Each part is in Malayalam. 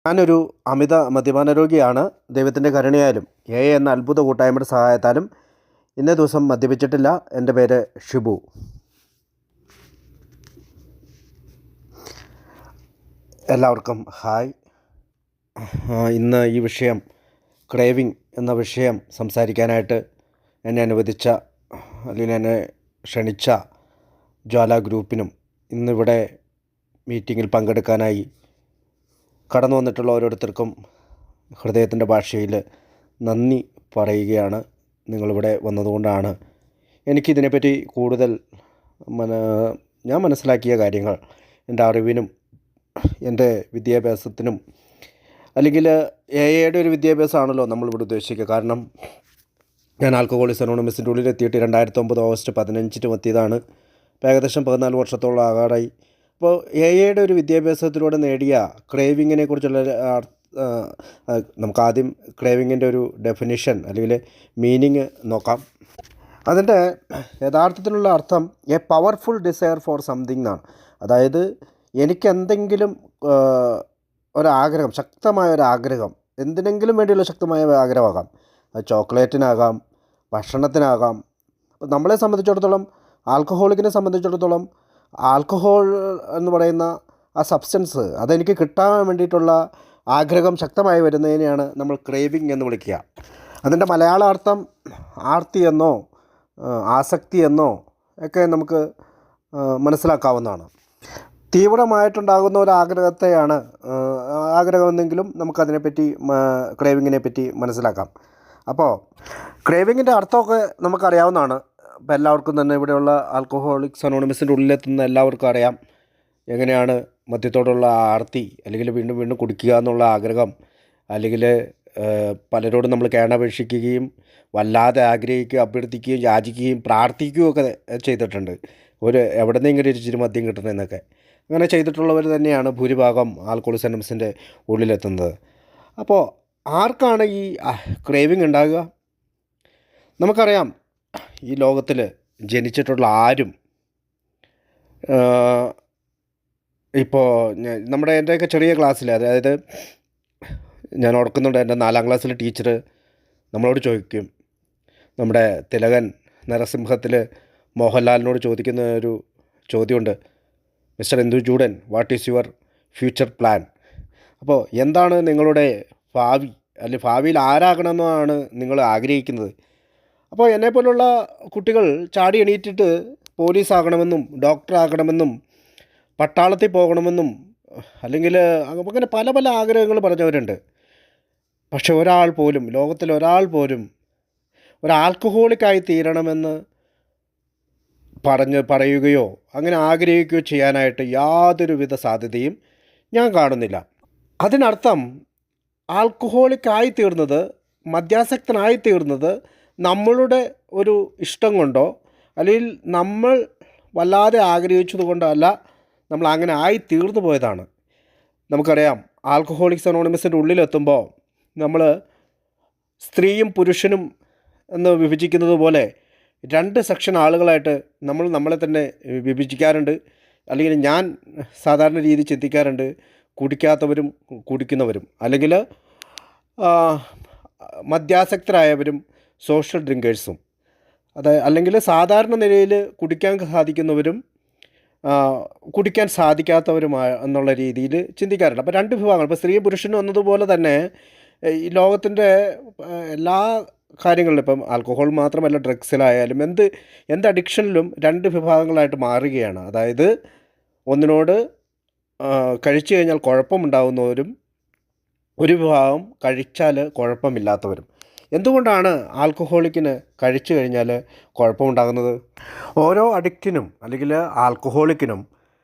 ഞാനൊരു അമിത മദ്യപാന രോഗിയാണ്. ദൈവത്തിൻ്റെ കരുണയാലും എന്ന അത്ഭുത കൂട്ടായ്മയുടെ സഹായത്താലും ഇന്നേ ദിവസം മദ്യപിച്ചിട്ടില്ല. എൻ്റെ പേര് ഷിബു. എല്ലാവർക്കും ഹായ്. ഇന്ന് ഈ വിഷയം ക്രേവിങ് എന്ന വിഷയം സംസാരിക്കാനായിട്ട് എന്നെ അനുവദിച്ച അല്ലെങ്കിൽ എന്നെ ക്ഷണിച്ച ജ്വാല ഗ്രൂപ്പിനും ഇന്നിവിടെ മീറ്റിങ്ങിൽ പങ്കെടുക്കാനായി കടന്നു വന്നിട്ടുള്ള ഓരോരുത്തർക്കും ഹൃദയത്തിൻ്റെ ഭാഷയിൽ നന്ദി പറയുകയാണ്. നിങ്ങളിവിടെ വന്നതുകൊണ്ടാണ് എനിക്കിതിനെപ്പറ്റി കൂടുതൽ ഞാൻ മനസ്സിലാക്കിയ കാര്യങ്ങൾ എൻ്റെ അറിവിനും എൻ്റെ വിദ്യാഭ്യാസത്തിനും അല്ലെങ്കിൽ എയുടെ ഒരു വിദ്യാഭ്യാസമാണല്ലോ നമ്മളിവിടെ ഉദ്ദേശിക്കുക. കാരണം ഞാൻ ആൽക്കഹോളിക്സ് അനോണിമസിൻ്റെ ഉള്ളിലെത്തിയിട്ട് 2009 ഓഗസ്റ്റ് 15 എത്തിയതാണ്. ഇപ്പോൾ ഏകദേശം 14 വർഷത്തോളം ആകാറായി. അപ്പോൾ എയുടെ ഒരു വിദ്യാഭ്യാസത്തിലൂടെ നേടിയ ക്രേവിങ്ങിനെ കുറിച്ചുള്ള നമുക്ക് ആദ്യം ക്രേവിങ്ങിൻ്റെ ഒരു ഡെഫിനിഷൻ അല്ലെങ്കിൽ മീനിങ് നോക്കാം. അതിൻ്റെ യഥാർത്ഥത്തിലുള്ള അർത്ഥം a powerful desire for something എന്നാണ്. അതായത് എനിക്കെന്തെങ്കിലും ഒരാഗ്രഹം, ശക്തമായ ഒരാഗ്രഹം, എന്തിനെങ്കിലും വേണ്ടിയുള്ള ശക്തമായ ആഗ്രഹമാകാം. അത് ചോക്ലേറ്റിനാകാം, ഭക്ഷണത്തിനാകാം. അപ്പോൾ നമ്മളെ സംബന്ധിച്ചിടത്തോളം, ആൽക്കഹോളിക്കിനെ സംബന്ധിച്ചിടത്തോളം ആൽക്കഹോൾ എന്ന് പറയുന്ന ആ സബ്സ്റ്റൻസ് അതെനിക്ക് കിട്ടാൻ വേണ്ടിയിട്ടുള്ള ആഗ്രഹം ശക്തമായി വരുന്നതിനെയാണ് നമ്മൾ ക്രേവിങ് എന്ന് വിളിക്കുക. അതിൻ്റെ മലയാള അർത്ഥം ആർത്തി എന്നോ ആസക്തി എന്നോ ഒക്കെ നമുക്ക് മനസ്സിലാക്കാവുന്നതാണ്. തീവ്രമായിട്ടുണ്ടാകുന്ന ഒരു ആഗ്രഹത്തെയാണ് ആഗ്രഹമെന്നെങ്കിലും നമുക്കതിനെപ്പറ്റി ക്രേവിങ്ങിനെ പറ്റി മനസ്സിലാക്കാം. അപ്പോൾ ക്രേവിങ്ങിൻ്റെ അർത്ഥമൊക്കെ നമുക്കറിയാവുന്നതാണ്. ഇപ്പോൾ എല്ലാവർക്കും തന്നെ ഇവിടെയുള്ള ആൽക്കഹോളിക്സ് അനോണിമസിൻ്റെ ഉള്ളിലെത്തുന്ന എല്ലാവർക്കും അറിയാം എങ്ങനെയാണ് മദ്യത്തോടുള്ള ആർത്തി, അല്ലെങ്കിൽ വീണ്ടും വീണ്ടും കുടിക്കുക എന്നുള്ള ആഗ്രഹം, അല്ലെങ്കിൽ പലരോടും നമ്മൾ കേണപേക്ഷിക്കുകയും വല്ലാതെ ആഗ്രഹിക്കുകയും അഭ്യർത്ഥിക്കുകയും യാചിക്കുകയും പ്രാർത്ഥിക്കുകയും ഒക്കെ ചെയ്തിട്ടുണ്ട്. എവിടെന്നെങ്കിലും ഒരു ഇച്ചിരി മദ്യം കിട്ടണമെന്നൊക്കെ. അങ്ങനെ ചെയ്തിട്ടുള്ളവർ തന്നെയാണ് ഭൂരിഭാഗം ആൽക്കഹോളിക്സ് അനോണിമസിൻ്റെ ഉള്ളിലെത്തുന്നത്. അപ്പോൾ ആർക്കാണ് ഈ ക്രേവിങ് ഉണ്ടാകുക? നമുക്കറിയാം, ഈ ലോകത്തിൽ ജനിച്ചിട്ടുള്ള ആരും ഇപ്പോൾ നമ്മുടെ എൻ്റെയൊക്കെ ചെറിയ ക്ലാസ്സിൽ, അതായത് ഞാൻ ഓർക്കുന്നുണ്ട്, എൻ്റെ 4ാം ക്ലാസ്സിലെ ടീച്ചർ നമ്മളോട് ചോദിക്കും, നമ്മുടെ തിലകൻ നരസിംഹത്തിൽ മോഹൻലാലിനോട് ചോദിക്കുന്ന ഒരു ചോദ്യമുണ്ട്, mister Indu Juden, what is your future plan? അപ്പോൾ എന്താണ് നിങ്ങളുടെ ഭാവി, അല്ലെങ്കിൽ ഭാവിയിൽ ആരാകണമെന്നാണ് നിങ്ങൾ ആഗ്രഹിക്കുന്നത്? അപ്പോൾ എന്നെപ്പോലുള്ള കുട്ടികൾ ചാടി എണീറ്റിട്ട് പോലീസാകണമെന്നും ഡോക്ടറാകണമെന്നും പട്ടാളത്തിൽ പോകണമെന്നും അല്ലെങ്കിൽ അങ്ങനെ പല പല ആഗ്രഹങ്ങൾ പറഞ്ഞവരുണ്ട്. പക്ഷെ ഒരാൾ പോലും, ലോകത്തിൽ ഒരാൾ പോലും ഒരു ആൽക്കഹോളിക്കായി തീരണമെന്ന് പറയുകയോ അങ്ങനെ ആഗ്രഹിക്കുകയോ ചെയ്യാനായിട്ട് യാതൊരുവിധ സാധ്യതയും ഞാൻ കാണുന്നില്ല. അതിനർത്ഥം ആൽക്കഹോളിക്കായി തീർന്നത്, മദ്യാസക്തനായി തീർന്നത് നമ്മളുടെ ഒരു ഇഷ്ടം കൊണ്ടോ അല്ലെങ്കിൽ നമ്മൾ വല്ലാതെ ആഗ്രഹിച്ചത് കൊണ്ടല്ല, നമ്മൾ അങ്ങനെ ആയി തീർന്നു പോയതാണ്. നമുക്കറിയാം, ആൽക്കഹോളിക്സ് അനോണിമസിൻ്റെ ഉള്ളിലെത്തുമ്പോൾ നമ്മൾ സ്ത്രീയും പുരുഷനും എന്ന് വിഭജിക്കുന്നത് പോലെ 2 സെക്ഷൻ ആളുകളായിട്ട് നമ്മളെ തന്നെ വിഭജിക്കാറുണ്ട്. അല്ലെങ്കിൽ ഞാൻ സാധാരണ രീതി ചിന്തിക്കാറുണ്ട്, കുടിക്കാത്തവരും കുടിക്കുന്നവരും, അല്ലെങ്കിൽ മദ്യാസക്തരായവരും സോഷ്യൽ ഡ്രിങ്കേഴ്സും. അല്ലെങ്കിൽ സാധാരണ നിലയിൽ കുടിക്കാൻ സാധിക്കുന്നവരും കുടിക്കാൻ സാധിക്കാത്തവരുമായ എന്നുള്ള രീതിയിൽ ചിന്തിക്കാറുണ്ട്. അപ്പോൾ 2 വിഭാഗങ്ങൾ, ഇപ്പോൾ സ്ത്രീയും പുരുഷനും എന്നതുപോലെ തന്നെ ഈ ലോകത്തിൻ്റെ എല്ലാ കാര്യങ്ങളിലും, ഇപ്പം ആൽക്കഹോൾ മാത്രമല്ല, ഡ്രഗ്സിലായാലും എന്ത് അഡിക്ഷനിലും 2 വിഭാഗങ്ങളായിട്ട് മാറുകയാണ്. അതായത് ഒന്നിനോട് കഴിച്ചു കഴിഞ്ഞാൽ കുഴപ്പമുണ്ടാകുന്നവരും, ഒരു വിഭാഗം കഴിച്ചാൽ കുഴപ്പമില്ലാത്തവരും. എന്തുകൊണ്ടാണ് ആൽക്കഹോളിക്കിന് കഴിച്ചു കഴിഞ്ഞാൽ കുഴപ്പമുണ്ടാകുന്നത്? ഓരോ അഡിക്റ്റിനും അല്ലെങ്കിൽ ആൽക്കഹോളിക്കിനും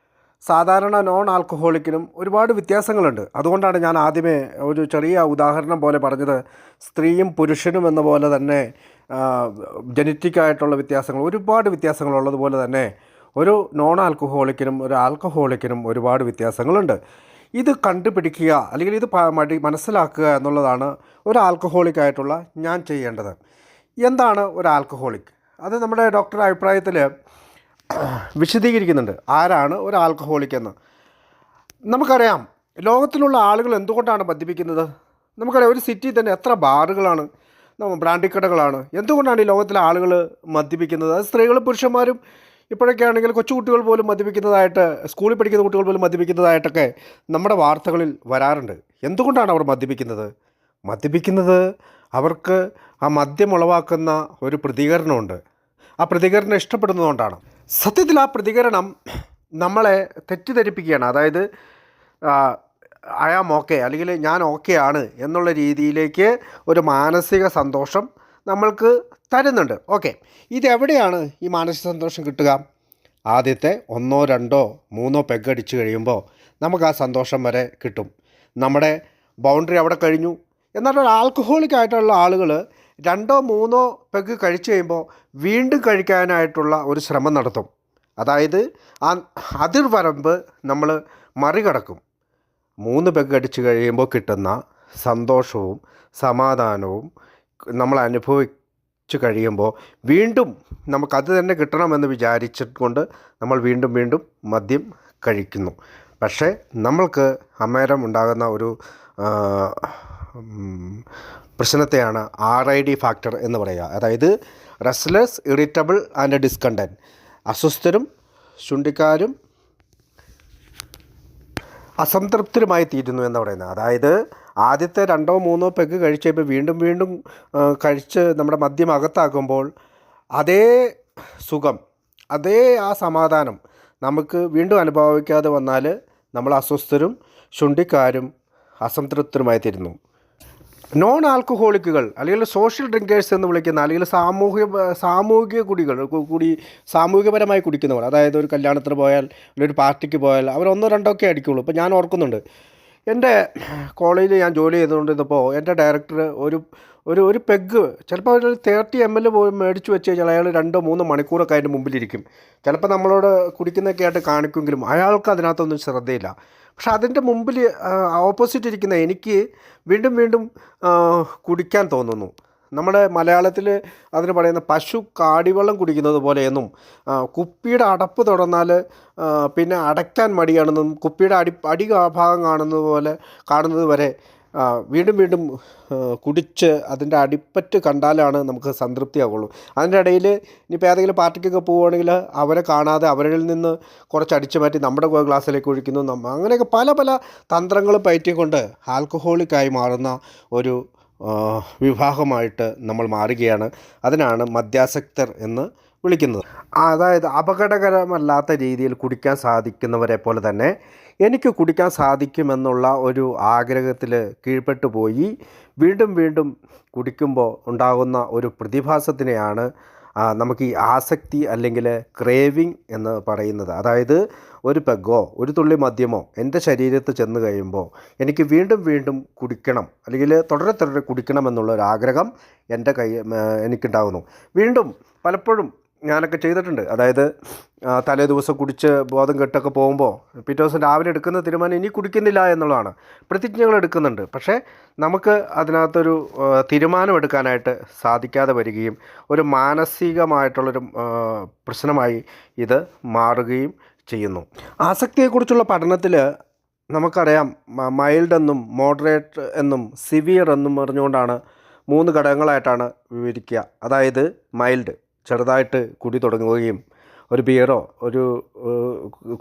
സാധാരണ നോൺ ആൽക്കഹോളിക്കിനും ഒരുപാട് വ്യത്യാസങ്ങളുണ്ട്. അതുകൊണ്ടാണ് ഞാൻ ആദ്യമേ ഒരു ചെറിയ ഉദാഹരണം പോലെ പറഞ്ഞത്. സ്ത്രീയും പുരുഷനും എന്ന പോലെ തന്നെ ജനറ്റിക്കായിട്ടുള്ള വ്യത്യാസങ്ങൾ, ഒരുപാട് വ്യത്യാസങ്ങളുള്ളതുപോലെ തന്നെ ഒരു നോൺ ആൽക്കഹോളിക്കിനും ഒരു ആൽക്കഹോളിക്കിനും ഒരുപാട് വ്യത്യാസങ്ങളുണ്ട്. ഇത് കണ്ടുപിടിക്കുക അല്ലെങ്കിൽ ഇത് മനസ്സിലാക്കുക എന്നുള്ളതാണ് ഒരു ആൽക്കഹോളിക്കായിട്ടുള്ള ഞാൻ ചെയ്യേണ്ടത്. എന്താണ് ഒരു ആൽക്കഹോളിക്? അത് നമ്മുടെ ഡോക്ടറുടെ അഭിപ്രായത്തിൽ വിശദീകരിക്കുന്നുണ്ട് ആരാണ് ഒരു ആൽക്കഹോളിക് എന്ന്. നമുക്കറിയാം, ലോകത്തിലുള്ള ആളുകൾ എന്തുകൊണ്ടാണ് മദ്യപിക്കുന്നത്? നമുക്കറിയാം, ഒരു സിറ്റിയിൽ തന്നെ എത്ര ബാറുകളാണ്, ബ്രാൻഡി കടകളാണ്. എന്തുകൊണ്ടാണ് ഈ ലോകത്തിലെ ആളുകൾ മദ്യപിക്കുന്നത്? അത് സ്ത്രീകളും പുരുഷന്മാരും ഇപ്പോഴൊക്കെ ആണെങ്കിൽ കൊച്ചുകുട്ടികൾ പോലും മദ്യപിക്കുന്നതായിട്ട്, സ്കൂളിൽ പഠിക്കുന്ന കുട്ടികൾ പോലും മദ്യപിക്കുന്നതായിട്ടൊക്കെ നമ്മുടെ വാർത്തകളിൽ വരാറുണ്ട്. എന്തുകൊണ്ടാണ് അവർ മദ്യപിക്കുന്നത്? മദ്യപിക്കുന്നത് അവർക്ക് ആ മദ്യം ഉളവാക്കുന്ന ഒരു പ്രതികരണമുണ്ട്. ആ പ്രതികരണം ഇഷ്ടപ്പെടുന്നതുകൊണ്ടാണ്. സത്യത്തിൽ ആ പ്രതികരണം നമ്മളെ തെറ്റിദ്ധരിപ്പിക്കുകയാണ്. അതായത് ഐ ആം ഓക്കെ, അല്ലെങ്കിൽ ഞാൻ ഓക്കെ ആണ് എന്നുള്ള രീതിയിലേക്ക് ഒരു മാനസിക സന്തോഷം നമ്മൾക്ക് തരുന്നുണ്ട്. ഓക്കെ, ഇതെവിടെയാണ് ഈ മാനസിക സന്തോഷം കിട്ടുക? ആദ്യത്തെ 1 2 3 പെഗ് അടിച്ച് കഴിയുമ്പോൾ നമുക്ക് ആ സന്തോഷം വരെ കിട്ടും. നമ്മുടെ ബൗണ്ടറി അവിടെ കഴിഞ്ഞു. എന്നാൽ ഒരു ആൽക്കഹോളിക് ആയിട്ടുള്ള ആളുകൾ 2 3 പെഗ് കഴിച്ച് കഴിയുമ്പോൾ വീണ്ടും കഴിക്കാനായിട്ടുള്ള ഒരു ശ്രമം നടത്തും. അതായത് ആ അതിർവരമ്പ് നമ്മൾ മറികടക്കും. 3 പെഗ് അടിച്ച് കഴിയുമ്പോൾ കിട്ടുന്ന സന്തോഷവും സമാധാനവും നമ്മൾ അനുഭവിച്ച് കഴിയുമ്പോൾ വീണ്ടും നമുക്കത് തന്നെ കിട്ടണമെന്ന് വിചാരിച്ചുകൊണ്ട് നമ്മൾ വീണ്ടും വീണ്ടും മദ്യം കഴിക്കുന്നു. പക്ഷേ നമ്മൾക്ക് അന്നേരം ഉണ്ടാകുന്ന ഒരു പ്രശ്നത്തെയാണ് RID ഫാക്ടർ എന്ന് പറയുക. അതായത് റെസ്റ്റ്ലെസ്, ഇറിറ്റബിൾ ആൻഡ് ഡിസ്കണ്ടൻറ്റ്. അസ്വസ്ഥരും ശുണ്ഠിക്കാരും അസംതൃപ്തരുമായി തീരുന്നു എന്ന് പറയുന്നത്. അതായത് ആദ്യത്തെ 2 3 പെഗ് കഴിച്ചപ്പോൾ വീണ്ടും വീണ്ടും കഴിച്ച് നമ്മുടെ മദ്യം അകത്താക്കുമ്പോൾ അതേ സുഖം, അതേ ആ സമാധാനം നമുക്ക് വീണ്ടും അനുഭവിക്കാതെ വന്നാൽ നമ്മൾ അസ്വസ്ഥരും ശുണ്ഠിക്കാരും അസംതൃപ്തരുമായി തീരുന്നു. നോൺ ആൽക്കഹോളിക്കുകൾ അല്ലെങ്കിൽ സോഷ്യൽ ഡ്രിങ്കേഴ്സ് എന്ന് വിളിക്കുന്ന, അല്ലെങ്കിൽ സാമൂഹിക സാമൂഹികപരമായി കുടിക്കുന്നവർ, അതായത് ഒരു കല്യാണത്തിന് പോയാൽ അല്ലെങ്കിൽ ഒരു പാർട്ടിക്ക് പോയാൽ അവർ 1 2 ഒക്കെ അടിക്കുള്ളൂ. ഇപ്പോൾ ഞാൻ ഓർക്കുന്നുണ്ട്, എൻ്റെ കോളേജിൽ ഞാൻ ജോലി ചെയ്തുകൊണ്ടിരുന്നപ്പോൾ എൻ്റെ ഡയറക്ടർ ഒരു പെഗ് ചിലപ്പോൾ ഒരു 30 ml പോയി മേടിച്ച് വെച്ച് കഴിഞ്ഞാൽ അയാൾ 2 3 മണിക്കൂറൊക്കെ അതിൻ്റെ മുമ്പിലിരിക്കും. ചിലപ്പോൾ നമ്മളോട് കുടിക്കുന്നതൊക്കെ ആയിട്ട് കാണിക്കുമെങ്കിലും അയാൾക്ക് അതിനകത്തൊന്നും ശ്രദ്ധയില്ല. പക്ഷെ അതിൻ്റെ മുമ്പിൽ ഓപ്പോസിറ്റ് ഇരിക്കുന്ന എനിക്ക് വീണ്ടും വീണ്ടും കുടിക്കാൻ തോന്നുന്നു. നമ്മുടെ മലയാളത്തിൽ അതിന് പറയുന്ന പശു കാടിവെള്ളം കുടിക്കുന്നത് പോലെയെന്നും, കുപ്പിയുടെ അടപ്പ് തുറന്നാൽ പിന്നെ അടയ്ക്കാൻ മടിയാണെന്നും, കുപ്പിയുടെ അടി ഭാഗം കാണുന്നത് വരെ വീണ്ടും വീണ്ടും കുടിച്ച് അതിൻ്റെ അടിപ്പറ്റ് കണ്ടാലാണ് നമുക്ക് സംതൃപ്തിയാവുള്ളൂ. അതിൻ്റെ ഇടയിൽ ഇനിയിപ്പോൾ ഏതെങ്കിലും പാർട്ടിക്കൊക്കെ പോവുകയാണെങ്കിൽ അവരെ കാണാതെ അവരിൽ നിന്ന് കുറച്ച് അടിച്ചു മാറ്റി നമ്മുടെ ഗ്ലാസ്സിലേക്ക് ഒഴിക്കുന്നു. അങ്ങനെയൊക്കെ പല പല തന്ത്രങ്ങളും പയറ്റിക്കൊണ്ട് ആൽക്കഹോളിക്കായി മാറുന്ന ഒരു വിഭാഗമായിട്ട് നമ്മൾ മാറുകയാണ്. അതിനാണ് മദ്യാസക്തർ എന്ന് വിളിക്കുന്നത്. അതായത് അപകടകരമല്ലാത്ത രീതിയിൽ കുടിക്കാൻ സാധിക്കുന്നവരെ പോലെ തന്നെ എനിക്ക് കുടിക്കാൻ സാധിക്കുമെന്നുള്ള ഒരു ആഗ്രഹത്തിൽ കീഴ്പ്പെട്ടു പോയി വീണ്ടും വീണ്ടും കുടിക്കുമ്പോൾ ഉണ്ടാകുന്ന ഒരു പ്രതിഭാസത്തിനെയാണ് നമുക്ക് ഈ ആസക്തി അല്ലെങ്കിൽ ക്രേവിങ് എന്ന് പറയുന്നത്. അതായത് ഒരു പെഗ്ഗോ ഒരു തുള്ളി മദ്യമോ എൻ്റെ ശരീരത്തിൽ ചെന്ന് കഴിയുമ്പോൾ എനിക്ക് വീണ്ടും വീണ്ടും കുടിക്കണം, അല്ലെങ്കിൽ തുടരെ കുടിക്കണം എന്നുള്ളൊരാഗ്രഹം എനിക്കുണ്ടാകുന്നു. വീണ്ടും പലപ്പോഴും ഞാനൊക്കെ ചെയ്തിട്ടുണ്ട്. അതായത് തലേ ദിവസം കുടിച്ച് ബോധം കെട്ടൊക്കെ പോകുമ്പോൾ പിറ്റേ ദിവസം രാവിലെ എടുക്കുന്ന തീരുമാനം ഇനി കുടിക്കുന്നില്ല എന്നുള്ളതാണ്. പ്രതിജ്ഞകൾ എടുക്കുന്നുണ്ട്, പക്ഷേ നമുക്ക് അതിനകത്തൊരു തീരുമാനമെടുക്കാനായിട്ട് സാധിക്കാതെ വരികയും ഒരു മാനസികമായിട്ടുള്ളൊരു പ്രശ്നമായി ഇത് മാറുകയും ചെയ്യുന്നു. ആസക്തിയെക്കുറിച്ചുള്ള പഠനത്തിൽ നമുക്കറിയാം, മൈൽഡ് എന്നും മോഡറേറ്റ് എന്നും സിവിയർ എന്നും പറഞ്ഞുകൊണ്ടാണ് 3 ഘടകങ്ങളായിട്ടാണ് വിവരിക്കുക. അതായത് മൈൽഡ്, ചെറുതായിട്ട് കുടി തുടങ്ങുകയും ഒരു ബിയറോ ഒരു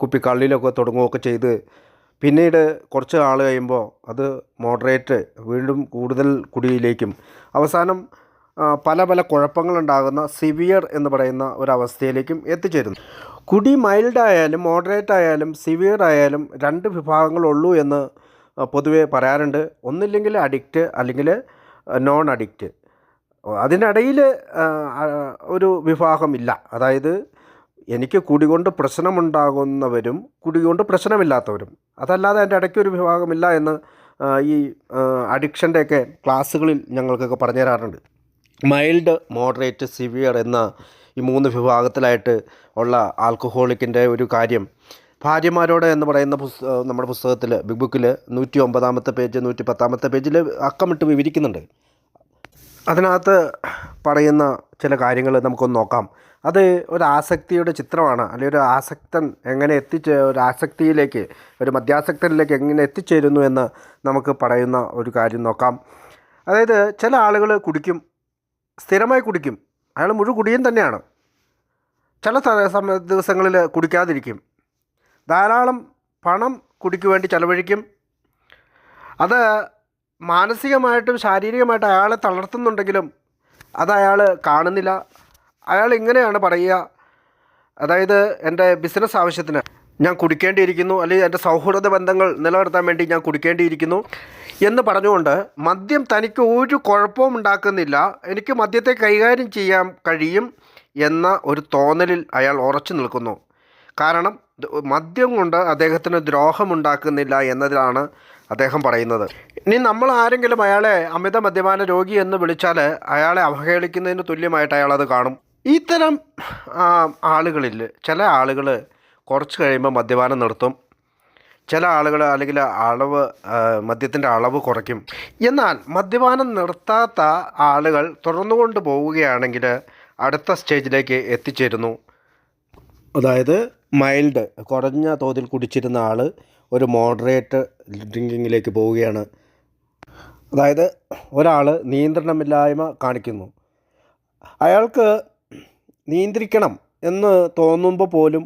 കുപ്പി കള്ളിലൊക്കെ തുടങ്ങുകയൊക്കെ ചെയ്ത് പിന്നീട് കുറച്ച് നാൾ കഴിയുമ്പോൾ അത് മോഡറേറ്റ്, വീണ്ടും കൂടുതൽ കുടിയിലേക്കും അവസാനം പല പല കുഴപ്പങ്ങളുണ്ടാകുന്ന സിവിയർ എന്ന് പറയുന്ന ഒരവസ്ഥയിലേക്കും എത്തിച്ചേരുന്നു. കുടി മൈൽഡ് ആയാലും മോഡറേറ്റ് ആയാലും സിവിയർ ആയാലും 2 വിഭാഗങ്ങളുള്ളൂ എന്ന് പൊതുവെ പറയാറുണ്ട്. ഒന്നില്ലെങ്കിൽ അഡിക്റ്റ് അല്ലെങ്കിൽ നോൺ അഡിക്റ്റ്. അതിനിടയിൽ ഒരു വിഭാഗമില്ല. അതായത് എനിക്ക് കുടികൊണ്ട് പ്രശ്നമുണ്ടാകുന്നവരും കുടികൊണ്ട് പ്രശ്നമില്ലാത്തവരും, അതല്ലാതെ അതിൻ്റെ ഇടയ്ക്ക് ഒരു വിഭാഗമില്ല എന്ന് ഈ അഡിക്ഷൻ്റെയൊക്കെ ക്ലാസ്സുകളിൽ ഞങ്ങൾക്കൊക്കെ പറഞ്ഞു തരാറുണ്ട്. മൈൽഡ്, മോഡറേറ്റ്, സിവിയർ എന്ന ഈ 3 വിഭാഗത്തിലായിട്ട് ഉള്ള ആൽക്കഹോളിക്കിൻ്റെ ഒരു കാര്യം ഭാര്യമാരോട് എന്ന് പറയുന്ന നമ്മുടെ പുസ്തകത്തിൽ, ബിഗ് ബുക്കിൽ 109 പേജ് 110 പേജിൽ അക്കമിട്ട് വിവരിക്കുന്നുണ്ട്. അതിനകത്ത് പറയുന്ന ചില കാര്യങ്ങൾ നമുക്കൊന്ന് നോക്കാം. അത് ഒരു ആസക്തിയുടെ ചിത്രമാണ്. അല്ലെങ്കിൽ ഒരു ആസക്തൻ എങ്ങനെ ഒരു ആസക്തിയിലേക്ക്, ഒരു മദ്യാസക്തനിലേക്ക് എങ്ങനെ എത്തിച്ചേരുന്നു എന്ന് നമുക്ക് പറയുന്ന ഒരു കാര്യം നോക്കാം. അതായത് ചില ആളുകൾ കുടിക്കും, സ്ഥിരമായി കുടിക്കും, അയാൾ കുടിയൻ തന്നെയാണ്. ചില ദിവസങ്ങളിൽ കുടിക്കാതിരിക്കും, ധാരാളം പണം കുടിക്ക് വേണ്ടി ചെലവഴിക്കും. അത് മാനസികമായിട്ടും ശാരീരികമായിട്ടും അയാളെ തളർത്തുന്നുണ്ടെങ്കിലും അത് അയാൾ കാണുന്നില്ല. അയാൾ ഇങ്ങനെയാണ് പറയുക, അതായത് എൻ്റെ ബിസിനസ് ആവശ്യത്തിന് ഞാൻ കുടിക്കേണ്ടിയിരിക്കുന്നു, അല്ലെങ്കിൽ എൻ്റെ സൗഹൃദ ബന്ധങ്ങൾ നിലനിർത്താൻ വേണ്ടി ഞാൻ കുടിക്കേണ്ടിയിരിക്കുന്നു എന്ന് പറഞ്ഞുകൊണ്ട് മദ്യം തനിക്ക് ഒരു കുഴപ്പവും ഉണ്ടാക്കുന്നില്ല, എനിക്ക് മദ്യത്തെ കൈകാര്യം ചെയ്യാൻ കഴിയും എന്ന ഒരു തോന്നലിൽ അയാൾ ഉറച്ചു നിൽക്കുന്നു. കാരണം മദ്യം കൊണ്ട് അദ്ദേഹത്തിന് ദ്രോഹമുണ്ടാക്കുന്നില്ല എന്നതിലാണ് അദ്ദേഹം പറയുന്നത്. ഇനി നമ്മൾ ആരെങ്കിലും അയാളെ അമിത മദ്യപാന രോഗി എന്ന് വിളിച്ചാൽ അയാളെ അവഹേളിക്കുന്നതിന് തുല്യമായിട്ട് അയാളത് കാണും. ഇത്തരം ആളുകളിൽ ചില ആളുകൾ കുറച്ച് കഴിയുമ്പോൾ മദ്യപാനം നിർത്തും, ചില ആളുകൾ അല്ലെങ്കിൽ മദ്യത്തിൻ്റെ അളവ് കുറയ്ക്കും. എന്നാൽ മദ്യപാനം നിർത്താത്ത ആളുകൾ തുടർന്നുകൊണ്ട് പോവുകയാണെങ്കിൽ അടുത്ത സ്റ്റേജിലേക്ക് എത്തിച്ചേരുന്നു. അതായത് മൈൽഡ്, കുറഞ്ഞ തോതിൽ കുടിച്ചിരുന്ന ആൾ ഒരു മോഡറേറ്റ് ഡ്രിങ്കിങ്ങിലേക്ക് പോവുകയാണ്. അതായത് ഒരാൾ നിയന്ത്രണമില്ലായ്മ കാണിക്കുന്നു. അയാൾക്ക് നിയന്ത്രിക്കണം എന്ന് തോന്നുമ്പോൾ പോലും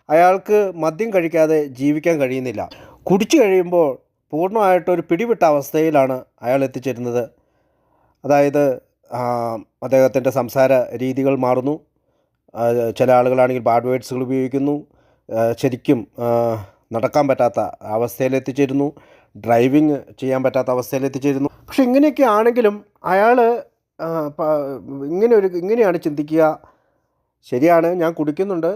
അയാൾക്ക് മദ്യം കഴിക്കാതെ ജീവിക്കാൻ കഴിയുന്നില്ല. കുടിച്ചു കഴിയുമ്പോൾ പൂർണ്ണമായിട്ടൊരു പിടിവിട്ട അവസ്ഥയിലാണ് അയാൾ എത്തിച്ചേരുന്നത്. അതായത് അദ്ദേഹത്തിൻ്റെ സംസാര രീതികൾ മാറുന്നു. ചില ആളുകളാണെങ്കിൽ ബാഡ് വേർഡ്സുകൾ ഉപയോഗിക്കുന്നു, ശരിക്കും നടക്കാൻ പറ്റാത്ത അവസ്ഥയിലെത്തിച്ചേരുന്നു, ഡ്രൈവിങ് ചെയ്യാൻ പറ്റാത്ത അവസ്ഥയിലെത്തിച്ചേരുന്നു. പക്ഷെ ഇങ്ങനെയൊക്കെ ആണെങ്കിലും അയാൾ ഇങ്ങനെയാണ് ചിന്തിക്കുക, ശരിയാണ് ഞാൻ കുടിക്കുന്നുണ്ട്,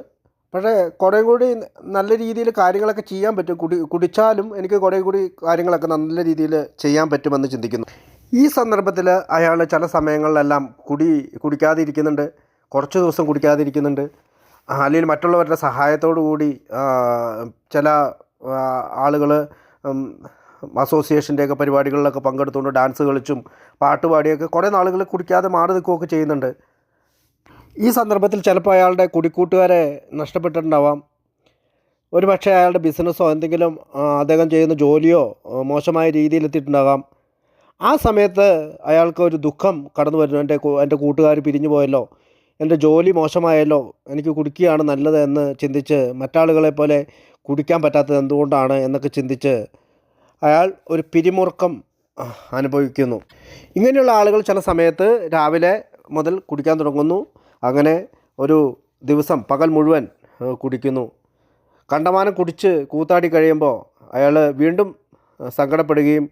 പക്ഷേ കുറേ കൂടി നല്ല രീതിയിൽ കാര്യങ്ങളൊക്കെ ചെയ്യാൻ പറ്റും, കുടിച്ചാലും എനിക്ക് കുറേ കൂടി കാര്യങ്ങളൊക്കെ നല്ല രീതിയിൽ ചെയ്യാൻ പറ്റുമെന്ന് ചിന്തിക്കുന്നു. ഈ സന്ദർഭത്തിൽ അയാൾ ചില സമയങ്ങളിലെല്ലാം കുടിക്കാതിരിക്കുന്നുണ്ട്, കുറച്ച് ദിവസം കുടിക്കാതിരിക്കുന്നുണ്ട്, അല്ലെങ്കിൽ മറ്റുള്ളവരുടെ സഹായത്തോടു കൂടി ചില ആളുകൾ അസോസിയേഷൻ്റെയൊക്കെ പരിപാടികളിലൊക്കെ പങ്കെടുത്തുകൊണ്ട് ഡാൻസ് കളിച്ചും പാട്ട് പാടിയൊക്കെ കുറേ നാളുകൾ കുടിക്കാതെ മാറി നിൽക്കുകയൊക്കെ ചെയ്യുന്നുണ്ട്. ഈ സന്ദർഭത്തിൽ ചിലപ്പോൾ അയാളുടെ കുടിക്കൂട്ടുകാരെ നഷ്ടപ്പെട്ടിട്ടുണ്ടാവാം. ഒരു പക്ഷേ അയാളുടെ ബിസിനസ്സോ എന്തെങ്കിലും അദ്ദേഹം ചെയ്യുന്ന ജോലിയോ മോശമായ രീതിയിലെത്തിയിട്ടുണ്ടാകാം. ആ സമയത്ത് അയാൾക്ക് ഒരു ദുഃഖം കടന്നു വരുന്നു, എൻ്റെ കൂട്ടുകാർ പിരിഞ്ഞു പോയല്ലോ, എൻ്റെ ജോലി മോശമായല്ലോ, എനിക്ക് കുടിക്കുകയാണ് നല്ലത് എന്ന് ചിന്തിച്ച് മറ്റാളുകളെ പോലെ കുടിക്കാൻ പറ്റാത്തത് എന്തുകൊണ്ടാണ് എന്നൊക്കെ ചിന്തിച്ച് അയാൾ ഒരു പിരിമുറുക്കം അനുഭവിക്കുന്നു. ഇങ്ങനെയുള്ള ആളുകൾ ചില സമയത്ത് രാവിലെ മുതൽ കുടിക്കാൻ തുടങ്ങുന്നു. അങ്ങനെ ഒരു ദിവസം പകൽ മുഴുവൻ കുടിക്കുന്നു. കണ്ടമാനം കുടിച്ച് കൂത്താടി കഴിയുമ്പോൾ അയാൾ വീണ്ടും സങ്കടപ്പെടുകയും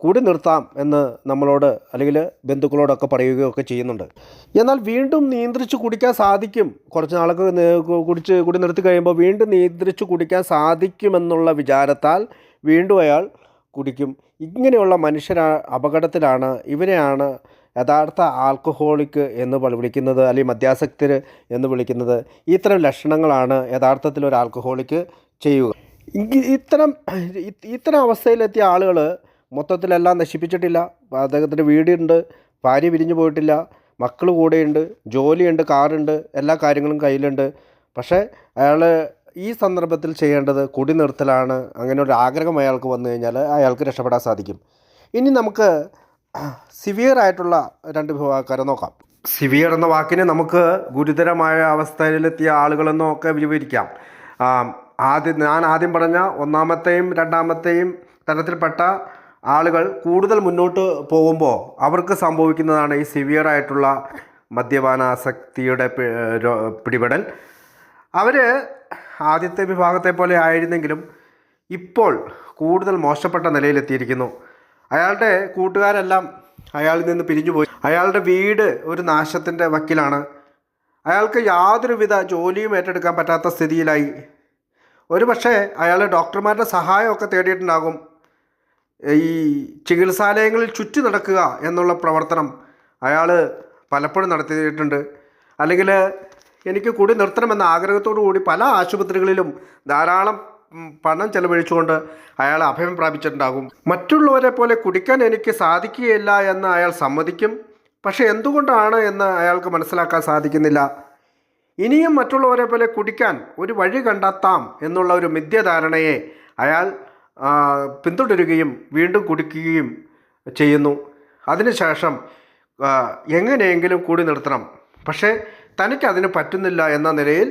കൂടി നിർത്താം എന്ന് നമ്മളോട് അല്ലെങ്കിൽ ബന്ധുക്കളോടൊക്കെ പറയുകയൊക്കെ ചെയ്യുന്നുണ്ട്. എന്നാൽ വീണ്ടും നിയന്ത്രിച്ച് കുടിക്കാൻ സാധിക്കും, കുറച്ച് നാളൊക്കെ കുടി നിർത്തി കഴിയുമ്പോൾ വീണ്ടും നിയന്ത്രിച്ച് കുടിക്കാൻ സാധിക്കുമെന്നുള്ള വിചാരത്താൽ വീണ്ടും അയാൾ കുടിക്കും. ഇങ്ങനെയുള്ള അപകടത്തിലാണ് ഇവരെയാണ് യഥാർത്ഥ ആൽക്കഹോളിക് എന്ന് വിളിക്കുന്നത്, അല്ലെങ്കിൽ മദ്യാസക്തർ എന്ന് വിളിക്കുന്നത്. ഇത്തരം ലക്ഷണങ്ങളാണ് യഥാർത്ഥത്തിൽ ഒരു ആൽക്കഹോളിക് ചെയ്യുക. ഇത്തരം അവസ്ഥയിലെത്തിയ ആളുകൾ മൊത്തത്തിലെല്ലാം നശിപ്പിച്ചിട്ടില്ല. അദ്ദേഹത്തിൻ്റെ വീടുണ്ട്, ഭാര്യ പിരിഞ്ഞു പോയിട്ടില്ല, മക്കൾ കൂടെയുണ്ട്, ജോലിയുണ്ട്, കാറുണ്ട്, എല്ലാ കാര്യങ്ങളും കയ്യിലുണ്ട്. പക്ഷേ അയാൾ ഈ സന്ദർഭത്തിൽ ചെയ്യേണ്ടത് കുടി നിർത്തലാണ്. അങ്ങനെ ഒരു ആഗ്രഹം അയാൾക്ക് വന്നു കഴിഞ്ഞാൽ അയാൾക്ക് രക്ഷപ്പെടാൻ സാധിക്കും. ഇനി നമുക്ക് സിവിയർ ആയിട്ടുള്ള രണ്ട് വിഭാഗക്കാരെ നോക്കാം. സിവിയർ എന്ന വാക്കിന് നമുക്ക് ഗുരുതരമായ അവസ്ഥയിലെത്തിയ ആളുകളെന്നോ ഒക്കെ വിവരിക്കാം. ഞാൻ ആദ്യം പറഞ്ഞ ഒന്നാമത്തെയും രണ്ടാമത്തെയും തരത്തിൽപ്പെട്ട ആളുകൾ കൂടുതൽ മുന്നോട്ട് പോകുമ്പോൾ അവർക്ക് സംഭവിക്കുന്നതാണ് ഈ സിവിയർ ആയിട്ടുള്ള മദ്യപാനാസക്തിയുടെ പിടിപെടൽ. അവർ ആദ്യത്തെ വിഭാഗത്തെ പോലെ ആയിരുന്നെങ്കിലും ഇപ്പോൾ കൂടുതൽ മോശപ്പെട്ട നിലയിലെത്തിയിരിക്കുന്നു. അയാളുടെ കൂട്ടുകാരെല്ലാം അയാളിൽ നിന്ന് പിരിഞ്ഞുപോയി. അയാളുടെ വീട് ഒരു നാശത്തിൻ്റെ വക്കിലാണ്. അയാൾക്ക് യാതൊരുവിധ ജോലിയും ഏറ്റെടുക്കാൻ പറ്റാത്ത സ്ഥിതിയിലായി. ഒരു പക്ഷേ അയാൾ ഡോക്ടർമാരുടെ സഹായമൊക്കെ തേടിയിട്ടുണ്ടാകും. ഈ ചികിത്സാലയങ്ങളിൽ ചുറ്റി നടക്കുക എന്നുള്ള പ്രവർത്തനം അയാൾ പലപ്പോഴും നടത്തിയിട്ടുണ്ട്. അല്ലെങ്കിൽ എനിക്ക് കുടി നിർത്തണമെന്ന ആഗ്രഹത്തോടു കൂടി പല ആശുപത്രികളിലും ധാരാളം പണം ചെലവഴിച്ചുകൊണ്ട് അയാൾ അഭയം പ്രാപിച്ചിട്ടുണ്ടാകും. മറ്റുള്ളവരെ പോലെ കുടിക്കാൻ എനിക്ക് സാധിക്കുകയില്ല എന്ന് അയാൾ സമ്മതിക്കും. പക്ഷേ എന്തുകൊണ്ടാണ് എന്ന് അയാൾക്ക് മനസ്സിലാക്കാൻ സാധിക്കുന്നില്ല. ഇനിയും മറ്റുള്ളവരെ പോലെ കുടിക്കാൻ ഒരു വഴി കണ്ടെത്താം എന്നുള്ള ഒരു മിഥ്യാധാരണയെ അയാൾ പിന്തുടരുകയും വീണ്ടും കുടിക്കുകയും ചെയ്യുന്നു. അതിനുശേഷം എങ്ങനെയെങ്കിലും കൂടി നിർത്തണം. പക്ഷേ തനിക്കതിന് പറ്റുന്നില്ല എന്ന നിലയിൽ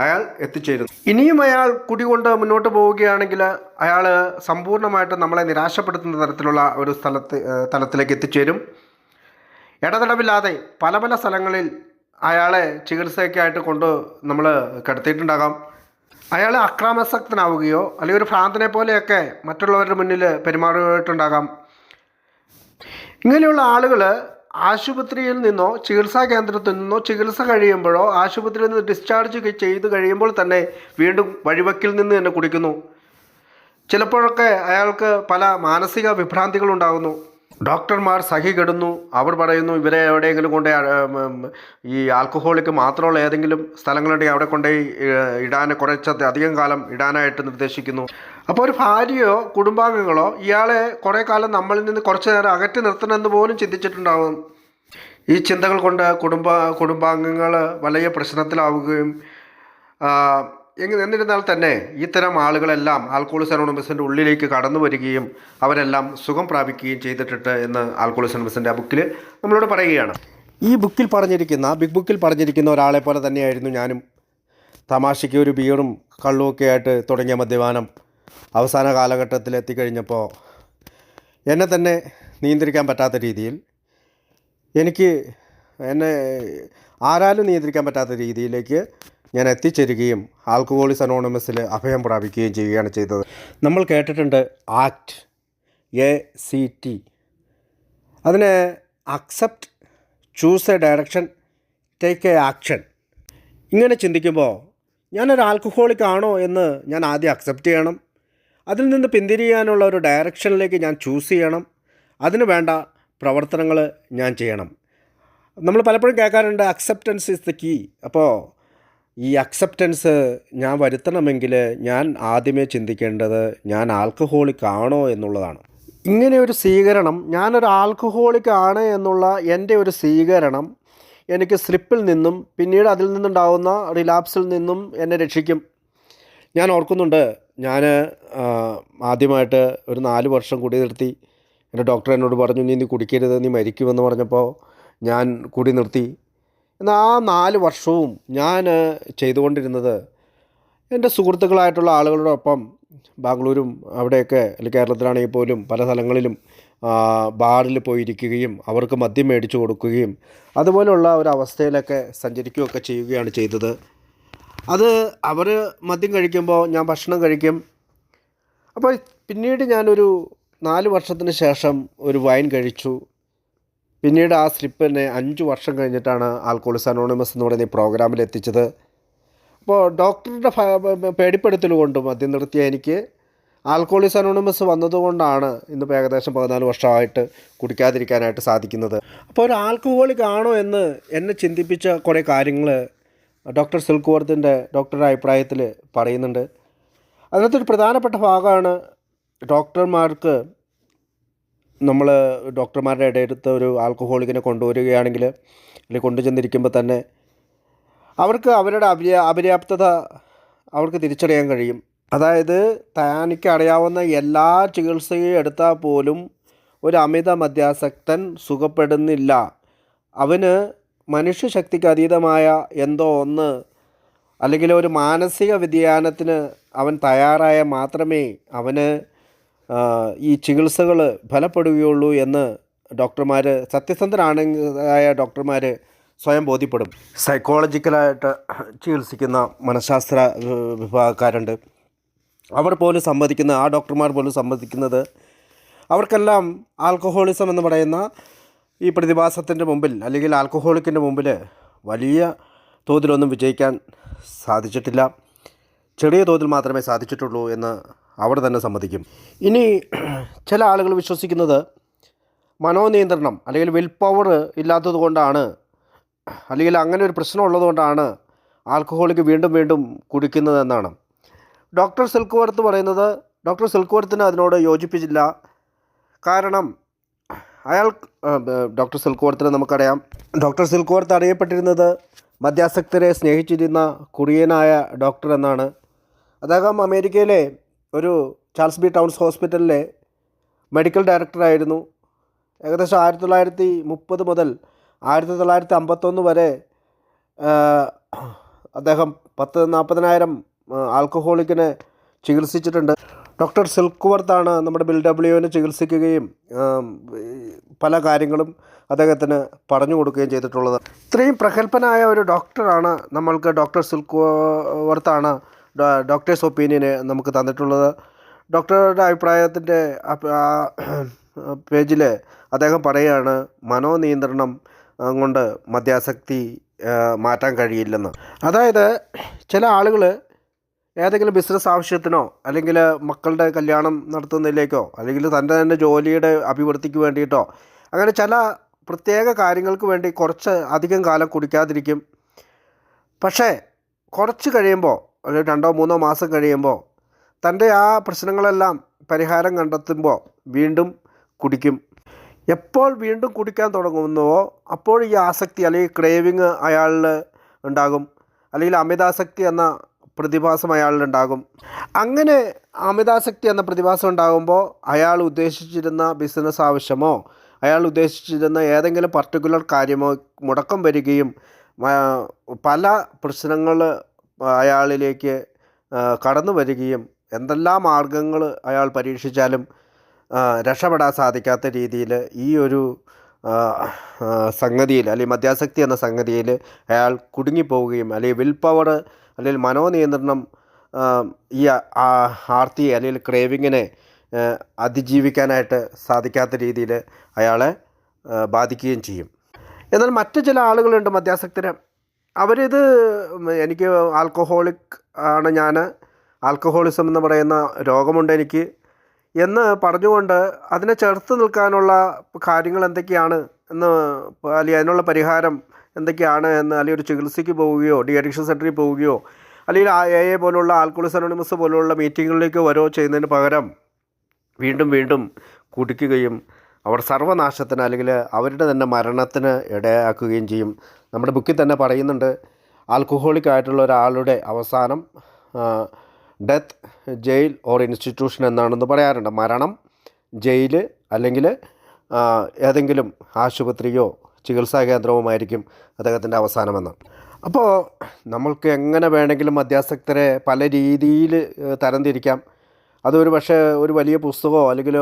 അയാൾ എത്തിച്ചേരുന്നു. ഇനിയും അയാൾ കുടികൊണ്ട് മുന്നോട്ട് പോവുകയാണെങ്കിൽ അയാൾ സമ്പൂർണ്ണമായിട്ട് നമ്മളെ നിരാശപ്പെടുത്തുന്ന തരത്തിലുള്ള ഒരു തലത്തിലേക്ക് എത്തിച്ചേരും. ഇടതടവില്ലാതെ പല പല സ്ഥലങ്ങളിൽ അയാളെ ചികിത്സയ്ക്കായിട്ട് കൊണ്ട് നമ്മൾ കിടത്തിയിട്ടുണ്ടാകാം. അയാൾ അക്രമാസക്തനാവുകയോ അല്ലെങ്കിൽ ഒരു ഭ്രാന്തനെ പോലെയൊക്കെ മറ്റുള്ളവരുടെ മുന്നിൽ പെരുമാറിയിട്ടുണ്ടാകാം. ഇങ്ങനെയുള്ള ആളുകൾ ആശുപത്രിയിൽ നിന്നോ ചികിത്സാ കേന്ദ്രത്തിൽ നിന്നോ ചികിത്സ കഴിയുമ്പോഴോ ആശുപത്രിയിൽ നിന്ന് ഡിസ്ചാർജ് ചെയ്ത് കഴിയുമ്പോൾ തന്നെ വീണ്ടും വഴിവക്കിൽ നിന്ന് തന്നെ കുടിക്കുന്നു. ചിലപ്പോഴൊക്കെ അയാൾക്ക് പല മാനസിക വിഭ്രാന്തികളുണ്ടാകുന്നു. ഡോക്ടർമാർ സഹികെടുന്നു. അവർ പറയുന്നു ഇവരെ എവിടെയെങ്കിലും കൊണ്ടുപോയി ഈ ആൽക്കഹോളിക്ക് മാത്രമുള്ള ഏതെങ്കിലും സ്ഥലങ്ങളുണ്ടെങ്കിൽ അവിടെ കൊണ്ടുപോയി ഇടാൻ അധികം കാലം ഇടാനായിട്ട് നിർദ്ദേശിക്കുന്നു. അപ്പോൾ ഒരു ഭാര്യയോ കുടുംബാംഗങ്ങളോ ഇയാളെ കുറേ കാലം നമ്മളിൽ നിന്ന് കുറച്ച് നേരം അകറ്റി നിർത്തണമെന്ന് പോലും ചിന്തിച്ചിട്ടുണ്ടാകും. ഈ ചിന്തകൾ കൊണ്ട് കുടുംബാംഗങ്ങൾ വലിയ പ്രശ്നത്തിലാവുകയും എന്നിരുന്നാൽ തന്നെ ഇത്തരം ആളുകളെല്ലാം ആൽക്കഹോളിക്സ് അനോണിമസിൻ്റെ ഉള്ളിലേക്ക് കടന്നു വരികയും അവരെല്ലാം സുഖം പ്രാപിക്കുകയും ചെയ്തിട്ടുണ്ട് എന്ന് ആൽക്കഹോളിക്സ് അനോണിമസിൻ്റെ ആ ബുക്കിൽ നമ്മളോട് പറയുകയാണ്. ഈ ബിഗ് ബുക്കിൽ പറഞ്ഞിരിക്കുന്ന ഒരാളെ പോലെ തന്നെയായിരുന്നു ഞാനും. തമാശയ്ക്ക് ഒരു ബിയറും കള്ളുമൊക്കെ ആയിട്ട് തുടങ്ങിയ മദ്യപാനം അവസാന കാലഘട്ടത്തിൽ എത്തിക്കഴിഞ്ഞപ്പോൾ എന്നെ തന്നെ നിയന്ത്രിക്കാൻ പറ്റാത്ത രീതിയിൽ എന്നെ ആരാലും നിയന്ത്രിക്കാൻ പറ്റാത്ത രീതിയിലേക്ക് ഞാൻ എത്തിച്ചേരുകയും ആൽക്കഹോളിക്സ് അനോണിമസിൽ അഭയം പ്രാപിക്കുകയും ചെയ്യുകയാണ് ചെയ്തത്. നമ്മൾ കേട്ടിട്ടുണ്ട് ACT. അതിന് accept, choose A direction, take A action. ഇങ്ങനെ ചിന്തിക്കുമ്പോൾ ഞാനൊരു ആൽക്കഹോളിക് ആണോ എന്ന് ഞാൻ ആദ്യം അക്സെപ്റ്റ് ചെയ്യണം. അതിൽ നിന്ന് പിന്തിരിയാനുള്ള ഒരു ഡയറക്ഷനിലേക്ക് ഞാൻ ചൂസ് ചെയ്യണം. അതിന് വേണ്ട പ്രവർത്തനങ്ങൾ ഞാൻ ചെയ്യണം. നമ്മൾ പലപ്പോഴും കേൾക്കാറുണ്ട് അക്സെപ്റ്റൻസ് ഈസ് ദ കീ. അപ്പോൾ ഈ അക്സെപ്റ്റൻസ് ഞാൻ വരുത്തണമെങ്കിൽ ഞാൻ ആദ്യമേ ചിന്തിക്കേണ്ടത് ഞാൻ ആൽക്കഹോളിക് ആണോ എന്നുള്ളതാണ്. ഇങ്ങനെ ഒരു സ്വീകരണം, ഞാനൊരു ആൽക്കഹോളിക് ആണ് എന്നുള്ള എൻ്റെ ഒരു സ്വീകരണം എനിക്ക് സ്ലിപ്പിൽ നിന്നും പിന്നീട് അതിൽ നിന്നുണ്ടാകുന്ന റിലാപ്സിൽ നിന്നും എന്നെ രക്ഷിക്കും. ഞാൻ ഓർക്കുന്നുണ്ട്, ഞാൻ ആദ്യമായിട്ട് ഒരു 4 വർഷം കുടി നിർത്തി. എൻ്റെ ഡോക്ടർ എന്നോട് പറഞ്ഞു നീ കുടിക്കരുത്, നീ മരിക്കുമെന്ന് പറഞ്ഞപ്പോൾ ഞാൻ കുടി നിർത്തി. എന്നാൽ ആ 4 വർഷവും ഞാൻ ചെയ്തുകൊണ്ടിരുന്നത് എൻ്റെ സുഹൃത്തുക്കളായിട്ടുള്ള ആളുകളോടൊപ്പം ബാംഗ്ലൂരും അവിടെയൊക്കെ അല്ലെങ്കിൽ കേരളത്തിലാണെങ്കിൽ പോലും പല സ്ഥലങ്ങളിലും ബാറിൽ പോയിരിക്കുകയും അവർക്ക് മദ്യം മേടിച്ചു കൊടുക്കുകയും അതുപോലെയുള്ള ഒരു അവസ്ഥയിലൊക്കെ സഞ്ചരിക്കുകയൊക്കെ ചെയ്യുകയാണ് ചെയ്തത്. അത് അവർ മദ്യം കഴിക്കുമ്പോൾ ഞാൻ ഭക്ഷണം കഴിക്കും. അപ്പോൾ പിന്നീട് ഞാനൊരു 4 വർഷത്തിന് ശേഷം ഒരു വൈൻ കഴിച്ചു. പിന്നീട് ആ സ്ലിപ്പിനെ 5 വർഷം കഴിഞ്ഞിട്ടാണ് ആൽക്കഹോളിക്സ് അനോണിമസ് എന്ന് പറയുന്ന ഈ പ്രോഗ്രാമിൽ എത്തിച്ചത്. അപ്പോൾ ഡോക്ടറുടെ പേടിപ്പെടുത്തൽ കൊണ്ട് മദ്യം നിർത്തിയ എനിക്ക് ആൽക്കഹോളിക്സ് അനോണിമസ് വന്നതുകൊണ്ടാണ് ഇന്നിപ്പോൾ ഏകദേശം 14 വർഷമായിട്ട് കുടിക്കാതിരിക്കാനായിട്ട് സാധിക്കുന്നത്. അപ്പോൾ ഒരു ആൽക്കഹോളിക് ആണോ എന്ന് എന്നെ ചിന്തിപ്പിച്ച കുറേ കാര്യങ്ങൾ ഡോക്ടർ ഡോക്ടറുടെ അഭിപ്രായത്തിൽ പറയുന്നുണ്ട്. അതിനകത്തൊരു പ്രധാനപ്പെട്ട ഭാഗമാണ് ഡോക്ടർമാർക്ക്, നമ്മൾ ഡോക്ടർമാരുടെ ഇടയെടുത്ത് ഒരു ആൽക്കഹോളിക്കിനെ കൊണ്ടുവരികയാണെങ്കിൽ അല്ലെങ്കിൽ കൊണ്ടുചെന്നിരിക്കുമ്പോൾ തന്നെ അവർക്ക് അവരുടെ അപര്യാപ്തത അവർക്ക് തിരിച്ചറിയാൻ കഴിയും. അതായത് തനിക്ക് അറിയാവുന്ന എല്ലാ ചികിത്സയും എടുത്താൽ പോലും ഒരു അമിത മദ്യാസക്തൻ സുഖപ്പെടുന്നില്ല. അവന് മനുഷ്യശക്തിക്ക് അതീതമായ എന്തോ ഒന്ന് അല്ലെങ്കിൽ ഒരു മാനസിക വ്യതിയാനത്തിന് അവൻ തയ്യാറായ മാത്രമേ അവന് ഈ ചികിത്സകൾ ഫലപ്പെടുകയുള്ളൂ എന്ന് ഡോക്ടർമാർ, സത്യസന്ധരായ ഡോക്ടർമാർ സ്വയം ബോധ്യപ്പെടും. സൈക്കോളജിക്കലായിട്ട് ചികിത്സിക്കുന്ന മനഃശാസ്ത്ര വിഭാഗക്കാരുണ്ട്. അവർ പോലും സമ്മതിക്കുന്ന, ആ ഡോക്ടർമാർ പോലും സമ്മതിക്കുന്നത് അവർക്കെല്ലാം ആൽക്കഹോളിസം എന്ന് പറയുന്ന ഈ പ്രതിഭാസത്തിൻ്റെ മുമ്പിൽ അല്ലെങ്കിൽ ആൽക്കഹോളിക്കിൻ്റെ മുമ്പിൽ വലിയ തോതിലൊന്നും വിജയിക്കാൻ സാധിച്ചിട്ടില്ല, ചെറിയ തോതിൽ മാത്രമേ സാധിച്ചിട്ടുള്ളൂ എന്ന് അവർ തന്നെ സമ്മതിക്കും. ഇനി ചില ആളുകൾ വിശ്വസിക്കുന്നത് മനോനിയന്ത്രണം അല്ലെങ്കിൽ വിൽ പവർ ഇല്ലാത്തത് കൊണ്ടാണ്, അല്ലെങ്കിൽ അങ്ങനെ ഒരു പ്രശ്നം ഉള്ളതുകൊണ്ടാണ് ആൽക്കഹോളിക്ക് വീണ്ടും വീണ്ടും കുടിക്കുന്നതെന്നാണ്. ഡോക്ടർ സിൽക്ക്വർത്ത് പറയുന്നത്, ഡോക്ടർ സിൽക്ക്വർത്തിന് അതിനോട് യോജിപ്പിച്ചില്ല. കാരണം ഡോക്ടർ സിൽക്ക്വർത്തിനെ നമുക്കറിയാം. ഡോക്ടർ സിൽക്ക്വർത്ത് അറിയപ്പെട്ടിരുന്നത് മദ്യാസക്തരെ സ്നേഹിച്ചിരുന്ന കൊറിയനായ ഡോക്ടർ എന്നാണ്. അദ്ദേഹം അമേരിക്കയിലെ ഒരു ചാൾസ് ബി ടൗൺസ് ഹോസ്പിറ്റലിലെ മെഡിക്കൽ ഡയറക്ടറായിരുന്നു. ഏകദേശം 1930 മുതൽ 1951 വരെ അദ്ദേഹം 40,000 ആൽക്കഹോളിക്കിനെ ചികിത്സിച്ചിട്ടുണ്ട്. ഡോക്ടർ സിൽക്ക്വർത്താണ് നമ്മുടെ ബിൽ ഡബ്ല്യുവിനെ ചികിത്സിക്കുകയും പല കാര്യങ്ങളും അദ്ദേഹത്തിന് പറഞ്ഞു കൊടുക്കുകയും ചെയ്തിട്ടുള്ളത്. ഇത്രയും പ്രഗത്ഭനായ ഒരു ഡോക്ടറാണ് നമ്മൾക്ക് ഡോക്ടർ സിൽക്ക്വർത്താണ് ഡോക്ടേഴ്സ് ഒപ്പീനിയന് നമുക്ക് തന്നിട്ടുള്ളത്. ഡോക്ടറുടെ അഭിപ്രായത്തിൻ്റെ പേജിൽ അദ്ദേഹം പറയുകയാണ്, മനോനിയന്ത്രണം കൊണ്ട് മദ്യാസക്തി മാറ്റാൻ കഴിയില്ലെന്ന്. അതായത് ചില ആളുകൾ ഏതെങ്കിലും ബിസിനസ് ആവശ്യത്തിനോ അല്ലെങ്കിൽ മക്കളുടെ കല്യാണം നടത്തുന്നതിലേക്കോ അല്ലെങ്കിൽ തൻ്റെ തന്നെ ജോലിയുടെ അഭിവൃദ്ധിക്ക് വേണ്ടിയിട്ടോ അങ്ങനെ ചില പ്രത്യേക കാര്യങ്ങൾക്ക് വേണ്ടി കുറച്ച് അധികം കാലം കുടിക്കാതിരിക്കും. പക്ഷേ കുറച്ച് കഴിയുമ്പോൾ ഒരു 2-3 മാസം കഴിയുമ്പോൾ തൻ്റെ ആ പ്രശ്നങ്ങളെല്ലാം പരിഹാരം കണ്ടെത്തുമ്പോൾ വീണ്ടും കുടിക്കും. എപ്പോൾ വീണ്ടും കുടിക്കാൻ തുടങ്ങുന്നുവോ അപ്പോൾ ഈ ആസക്തി അല്ലെങ്കിൽ ക്രേവിങ് അയാളിൽ ഉണ്ടാകും, അല്ലെങ്കിൽ അമിതാസക്തി എന്ന പ്രതിഭാസം അയാളിലുണ്ടാകും. അങ്ങനെ അമിതാസക്തി എന്ന പ്രതിഭാസം ഉണ്ടാകുമ്പോൾ അയാൾ ഉദ്ദേശിച്ചിരുന്ന ബിസിനസ് ആവശ്യമോ അയാൾ ഉദ്ദേശിച്ചിരുന്ന ഏതെങ്കിലും പർട്ടിക്കുലർ കാര്യമോ മുടക്കം വരികയും പല പ്രശ്നങ്ങൾ അയാളിലേക്ക് കടന്നു വരികയും എന്തെല്ലാം മാർഗങ്ങൾ അയാൾ പരീക്ഷിച്ചാലും രക്ഷപ്പെടാൻ സാധിക്കാത്ത രീതിയിൽ ഈ ഒരു സംഗതിയിൽ അല്ലെങ്കിൽ മദ്യാസക്തി എന്ന സംഗതിയിൽ അയാൾ കുടുങ്ങിപ്പോവുകയും അല്ലെങ്കിൽ വിൽ പവർ അല്ലെങ്കിൽ മനോനിയന്ത്രണം ഈ ആർത്തിയെ അല്ലെങ്കിൽ ക്രേവിങ്ങിനെ അതിജീവിക്കാനായിട്ട് സാധിക്കാത്ത രീതിയിൽ അയാളെ ബാധിക്കുകയും ചെയ്യും. എന്നാൽ മറ്റു ചില ആളുകളുണ്ട് മദ്യാസക്തര്. അവരിത് എനിക്ക് ആൽക്കഹോളിക് ആണ്, ഞാൻ ആൽക്കഹോളിസം എന്ന് പറയുന്ന രോഗമുണ്ട് എനിക്ക് എന്ന് പറഞ്ഞുകൊണ്ട് അതിനെ ചെറുത്ത് നിൽക്കാനുള്ള കാര്യങ്ങൾ എന്തൊക്കെയാണ് എന്ന് അല്ലെങ്കിൽ അതിനുള്ള പരിഹാരം എന്തൊക്കെയാണ് എന്ന് അല്ലെങ്കിൽ ഒരു ചികിത്സയ്ക്ക് പോവുകയോ ഡി അഡിക്ഷൻ സെൻ്ററിൽ പോവുകയോ അല്ലെങ്കിൽ AA പോലുള്ള ആൽക്കഹോളിക്സ് അനോണിമസ് പോലുള്ള മീറ്റിങ്ങുകളിലേക്ക് വരികയോ ചെയ്യുന്നതിന് പകരം വീണ്ടും വീണ്ടും കുടിക്കുകയും അവർ സർവനാശത്തിന് അല്ലെങ്കിൽ അവരുടെ തന്നെ മരണത്തിന് ഇടയാക്കുകയും ചെയ്യും. നമ്മുടെ ബുക്കിൽ തന്നെ പറയുന്നുണ്ട്, ആൽക്കഹോളിക് ആയിട്ടുള്ള ഒരാളുടെ അവസാനം ഡെത്ത്, ജയിൽ ഓർ ഇൻസ്റ്റിറ്റ്യൂഷൻ എന്നാണെന്ന് പറയാറുണ്ട്. മരണം, ജയിൽ അല്ലെങ്കിൽ ഏതെങ്കിലും ആശുപത്രിയോ ചികിത്സാ കേന്ദ്രവുമായിരിക്കും അദ്ദേഹത്തിൻ്റെ അവസാനമെന്ന്. അപ്പോൾ നമ്മൾക്ക് എങ്ങനെ വേണമെങ്കിലും മദ്യാസക്തരെ പല രീതിയിൽ തരംതിരിക്കാം. അതൊരു പക്ഷേ ഒരു വലിയ പുസ്തകമോ അല്ലെങ്കിൽ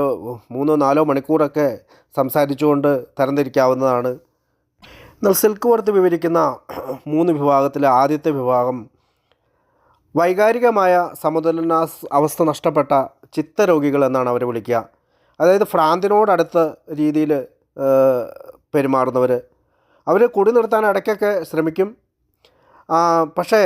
3-4 മണിക്കൂറൊക്കെ സംസാരിച്ചുകൊണ്ട് തരംതിരിക്കാവുന്നതാണ്. എന്നാൽ സിൽക്ക്വർത്ത് വിവരിക്കുന്ന 3 വിഭാഗത്തിലെ ആദ്യത്തെ വിഭാഗം വൈകാരികമായ സമതുലന അവസ്ഥ നഷ്ടപ്പെട്ട ചിത്തരോഗികൾ എന്നാണ് അവർ വിളിക്കുക. അതായത് ഭ്രാന്തിനോടടുത്ത രീതിയിൽ പെരുമാറുന്നവർ. അവർ കുടി നിർത്താൻ ഇടയ്ക്കൊക്കെ ശ്രമിക്കും, പക്ഷേ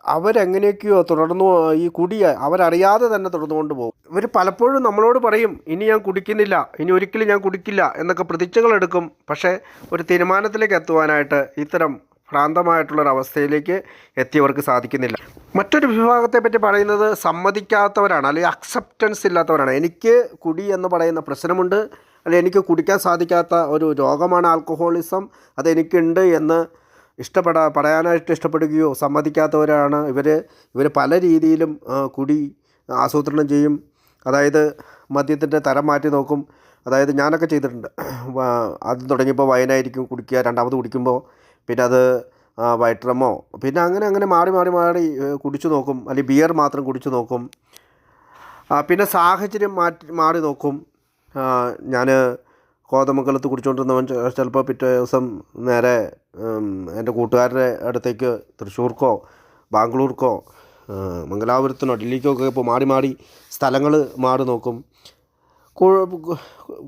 അവരെങ്ങനെയൊക്കെയോ തുടർന്നു ഈ കുടിയെ അവരറിയാതെ തന്നെ തുടർന്നുകൊണ്ട് പോകും. ഇവർ പലപ്പോഴും നമ്മളോട് പറയും, ഇനി ഞാൻ കുടിക്കുന്നില്ല, ഇനി ഒരിക്കലും ഞാൻ കുടിക്കില്ല എന്നൊക്കെ പ്രതിജ്ഞകളെടുക്കും. പക്ഷേ ഒരു തീരുമാനത്തിലേക്ക് എത്തുവാനായിട്ട് ഇത്തരം ഭ്രാന്തമായിട്ടുള്ളൊരവസ്ഥയിലേക്ക് എത്തിയവർക്ക് സാധിക്കുന്നില്ല. മറ്റൊരു വിഭാഗത്തെ പറ്റി പറയുന്നത് സമ്മതിക്കാത്തവരാണ്, അല്ലെങ്കിൽ അക്സെപ്റ്റൻസ് ഇല്ലാത്തവരാണ്. എനിക്ക് കുടി എന്ന് പറയുന്ന പ്രശ്നമുണ്ട്, അല്ലെങ്കിൽ എനിക്ക് കുടിക്കാൻ സാധിക്കാത്ത ഒരു രോഗമാണ് ആൽക്കഹോളിസം, അതെനിക്കുണ്ട് എന്ന് പറയാനായിട്ട് ഇഷ്ടപ്പെടുകയോ സമ്മതിക്കാത്തവരാണ് ഇവർ പല രീതിയിലും കുടി ആസൂത്രണം ചെയ്യും. അതായത് മദ്യത്തിൻ്റെ തരം മാറ്റി നോക്കും. അതായത് ഞാനൊക്കെ ചെയ്തിട്ടുണ്ട്. ആദ്യം തുടങ്ങിയപ്പോൾ വൈനായിരിക്കും കുടിക്കുക, രണ്ടാമത് കുടിക്കുമ്പോൾ പിന്നെ അത് വൈറ്റ് റമ്മോ, പിന്നെ അങ്ങനെ മാറി കുടിച്ചു നോക്കും. അല്ലെങ്കിൽ ബിയർ മാത്രം കുടിച്ചു നോക്കും. പിന്നെ സാഹചര്യം മാറി നോക്കും. ഞാൻ കോതമംഗലത്ത് കുടിച്ചുകൊണ്ടിരുന്നവൻ ചിലപ്പോൾ പിറ്റേ ദിവസം നേരെ എൻ്റെ കൂട്ടുകാരുടെ അടുത്തേക്ക് തൃശ്ശൂർക്കോ ബാംഗ്ലൂർക്കോ മംഗലാപുരത്തിനോ ഡൽഹിക്കോ ഒക്കെ ഇപ്പോൾ മാറി സ്ഥലങ്ങൾ മാറി നോക്കും.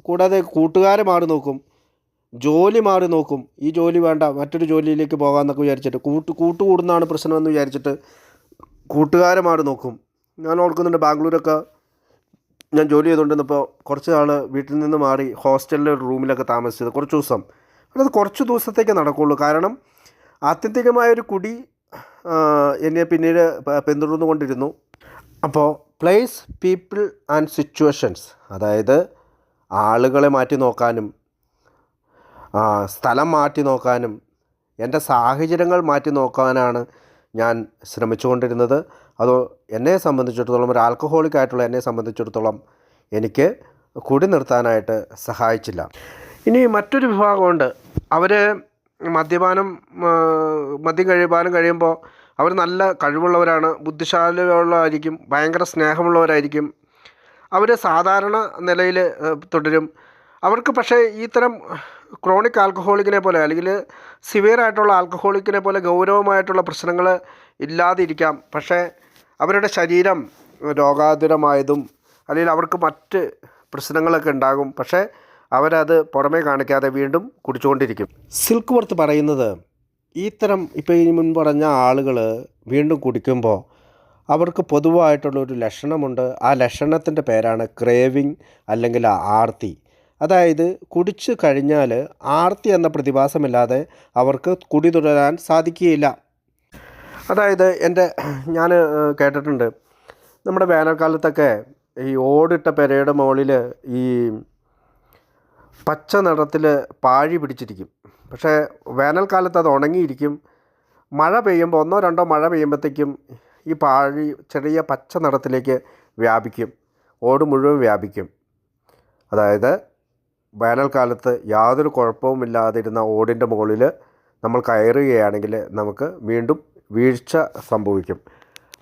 കൂടാതെ കൂട്ടുകാരെ മാറി നോക്കും, ജോലി മാറി നോക്കും. ഈ ജോലി വേണ്ട, മറ്റൊരു ജോലിയിലേക്ക് പോകാമെന്നൊക്കെ വിചാരിച്ചിട്ട് കൂട്ടുകൂടുന്നതാണ് പ്രശ്നമെന്ന് വിചാരിച്ചിട്ട് കൂട്ടുകാരെ മാറി നോക്കും. ഞാൻ ഓർക്കുന്നുണ്ട്, ബാംഗ്ലൂരൊക്കെ ഞാൻ ജോലി ചെയ്തുകൊണ്ടിരുന്നപ്പോൾ കുറച്ച് നാൾ വീട്ടിൽ നിന്ന് മാറി ഹോസ്റ്റലിൽ ഒരു റൂമിലൊക്കെ താമസിച്ചത് കുറച്ച് ദിവസം. അത് കുറച്ച് ദിവസത്തേക്ക് നടക്കുകയുള്ളൂ. കാരണം ആത്യന്തികമായൊരു കുടി എന്നെ പിന്നീട് പിന്തുടർന്നു കൊണ്ടിരുന്നു. അപ്പോൾ പ്ലേസ്, പീപ്പിൾ ആൻഡ് സിറ്റുവേഷൻസ്, അതായത് ആളുകളെ മാറ്റി നോക്കാനും സ്ഥലം മാറ്റി നോക്കാനും എൻ്റെ സാഹചര്യങ്ങൾ മാറ്റി നോക്കാനാണ് ഞാൻ ശ്രമിച്ചുകൊണ്ടിരുന്നത്. അതോ എന്നെ സംബന്ധിച്ചിടത്തോളം, ഒരു ആൽക്കഹോളിക് ആയിട്ടുള്ള എന്നെ സംബന്ധിച്ചിടത്തോളം എനിക്ക് കുടി നിർത്താനായിട്ട് സഹായിച്ചില്ല. ഇനി മറ്റൊരു വിഭാഗമുണ്ട്. അവർ മദ്യം കഴിയുമ്പോൾ അവർ നല്ല കഴിവുള്ളവരാണ്, ബുദ്ധിശാലികളായിരിക്കും, ഭയങ്കര സ്നേഹമുള്ളവരായിരിക്കും. അവർ സാധാരണ നിലയിൽ തുടരും. അവർക്ക് പക്ഷേ ഇത്തരം ക്രോണിക് ആൽക്കഹോളിക്കിനെ പോലെ അല്ലെങ്കിൽ സിവിയർ ആയിട്ടുള്ള ആൽക്കഹോളിക്കിനെ പോലെ ഗൗരവമായിട്ടുള്ള പ്രശ്നങ്ങൾ ഇല്ലാതിരിക്കാം. പക്ഷേ അവരുടെ ശരീരം രോഗാതുരമായതും അല്ലെങ്കിൽ അവർക്ക് മറ്റ് പ്രശ്നങ്ങളൊക്കെ ഉണ്ടാകും. പക്ഷേ അവരത് പുറമേ കാണിക്കാതെ വീണ്ടും കുടിച്ചുകൊണ്ടിരിക്കും. സിൽക്ക് വർത്ത് പറയുന്നത്, ഇത്തരം ഇപ്പോൾ ഈ മുൻ പറഞ്ഞ ആളുകൾ വീണ്ടും കുടിക്കുമ്പോൾ അവർക്ക് പൊതുവായിട്ടുള്ളൊരു ലക്ഷണമുണ്ട്. ആ ലക്ഷണത്തിൻ്റെ പേരാണ് ക്രേവിങ് അല്ലെങ്കിൽ ആർത്തി. അതായത് കുടിച്ചു കഴിഞ്ഞാൽ ആർത്തി എന്ന പ്രതിഭാസമില്ലാതെ അവർക്ക് കുടി തുടരാൻ സാധിക്കുകയില്ല. അതായത് ഞാൻ കേട്ടിട്ടുണ്ട്, നമ്മുടെ വേനൽക്കാലത്തൊക്കെ ഈ ഓടിട്ട പെരയുടെ മുകളിൽ ഈ പച്ച നിറത്തിൽ പാഴി പിടിച്ചിരിക്കും. പക്ഷേ വേനൽക്കാലത്ത് അത് ഉണങ്ങിയിരിക്കും. മഴ പെയ്യുമ്പോൾ 1-2 മഴ പെയ്യുമ്പോഴത്തേക്കും ഈ പാഴി ചെറിയ പച്ച നിറത്തിലേക്ക് വ്യാപിക്കും, ഓട് മുഴുവൻ വ്യാപിക്കും. അതായത് വേനൽക്കാലത്ത് യാതൊരു കുഴപ്പവുമില്ലാതിരുന്ന ഓടിൻ്റെ മുകളിൽ നമ്മൾ കയറുകയാണെങ്കിൽ നമുക്ക് വീണ്ടും വീഴ്ച സംഭവിക്കും.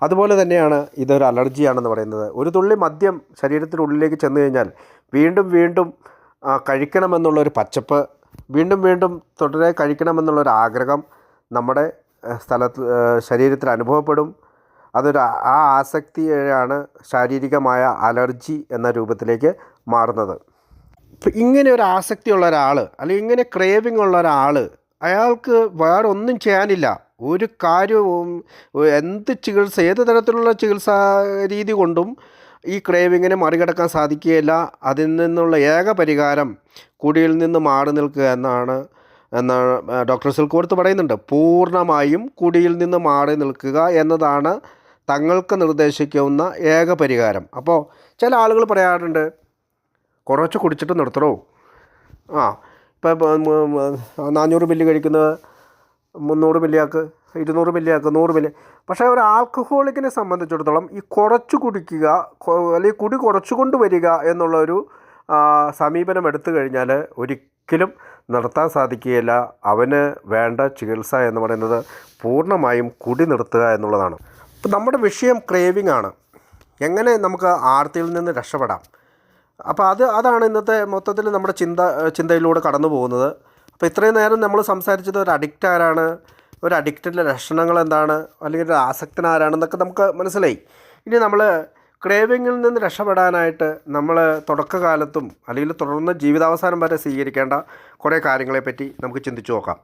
അതുപോലെ തന്നെയാണ് ഇതൊരു അലർജിയാണെന്ന് പറയുന്നത്. ഒരു തുള്ളി മദ്യം ശരീരത്തിനുള്ളിലേക്ക് ചെന്ന് കഴിഞ്ഞാൽ വീണ്ടും വീണ്ടും കഴിക്കണമെന്നുള്ളൊരു പച്ചപ്പ്, വീണ്ടും വീണ്ടും തുടരെ കഴിക്കണമെന്നുള്ളൊരു ആഗ്രഹം നമ്മുടെ ശരീരത്തിൽ അനുഭവപ്പെടും. ആ ആസക്തിയാണ് ശാരീരികമായ അലർജി എന്ന രൂപത്തിലേക്ക് മാറുന്നത്. ഇപ്പം ഇങ്ങനെ ഒരു ആസക്തിയുള്ള ഒരാൾ അല്ലെങ്കിൽ ഇങ്ങനെ ക്രേവിംഗ് ഉള്ള ഒരാൾ, അയാൾക്ക് വേറെ ഒന്നും ചെയ്യാനില്ല. ഒരു കാര്യവും ഏത് തരത്തിലുള്ള ചികിത്സാ രീതി കൊണ്ടും ഈ ക്രേവിങ്ങിനെ മറികടക്കാൻ സാധിക്കുകയില്ല. അതിൽ നിന്നുള്ള ഏക പരിഹാരം കുടിയിൽ നിന്ന് മാറി നിൽക്കുക എന്നാണ് ഡോക്ടർ സിൽക്ക് വർത്ത് പറയുന്നുണ്ട്. പൂർണ്ണമായും കുടിയിൽ നിന്ന് മാറി നിൽക്കുക എന്നതാണ് തങ്ങൾക്ക് നിർദ്ദേശിക്കുന്ന ഏക പരിഹാരം. അപ്പോൾ ചില ആളുകൾ പറയാറുണ്ട്, കുറച്ച് കുടിച്ചിട്ട് നിർത്തണോ, ഇപ്പം 400 മില്ലി കഴിക്കുന്നത് 300 മില്ലിയാക്ക്, 200 മില്ലിയാക്ക്, 100 മില്ലി. പക്ഷേ ഒരു ആൽക്കഹോളിക്കിനെ സംബന്ധിച്ചിടത്തോളം ഈ കുറച്ച് കുടിക്കുക അല്ലെങ്കിൽ കുടി കുറച്ചു കൊണ്ടുവരിക എന്നുള്ളൊരു സമീപനം എടുത്തു കഴിഞ്ഞാൽ ഒരിക്കലും നിർത്താൻ സാധിക്കുകയില്ല. അവന് വേണ്ട ചികിത്സ എന്ന് പറയുന്നത് പൂർണ്ണമായും കുടി നിർത്തുക എന്നുള്ളതാണ്. ഇപ്പം നമ്മുടെ വിഷയം ക്രേവിംഗ് ആണ്. എങ്ങനെ നമുക്ക് ആർത്തിയിൽ നിന്ന് രക്ഷപ്പെടാം? അപ്പോൾ അതാണ് ഇന്നത്തെ മൊത്തത്തിൽ നമ്മുടെ ചിന്തയിലൂടെ കടന്നു പോകുന്നത്. അപ്പോൾ ഇത്രയും നേരം നമ്മൾ സംസാരിച്ചത് ഒരു അഡിക്റ്റ് ആരാണ്, ഒരു അഡിക്റ്റിൻ്റെ ലക്ഷണങ്ങൾ എന്താണ്, അല്ലെങ്കിൽ ഒരു ആസക്തൻ ആരാണെന്നൊക്കെ നമുക്ക് മനസ്സിലായി. ഇനി നമ്മൾ ക്രേവിങ്ങിൽ നിന്ന് രക്ഷപ്പെടാനായിട്ട് നമ്മൾ തുടക്കകാലത്തും അല്ലെങ്കിൽ തുടർന്ന് ജീവിതാവസാനം വരെ സ്വീകരിക്കേണ്ട കുറേ കാര്യങ്ങളെപ്പറ്റി നമുക്ക് ചിന്തിച്ചു നോക്കാം.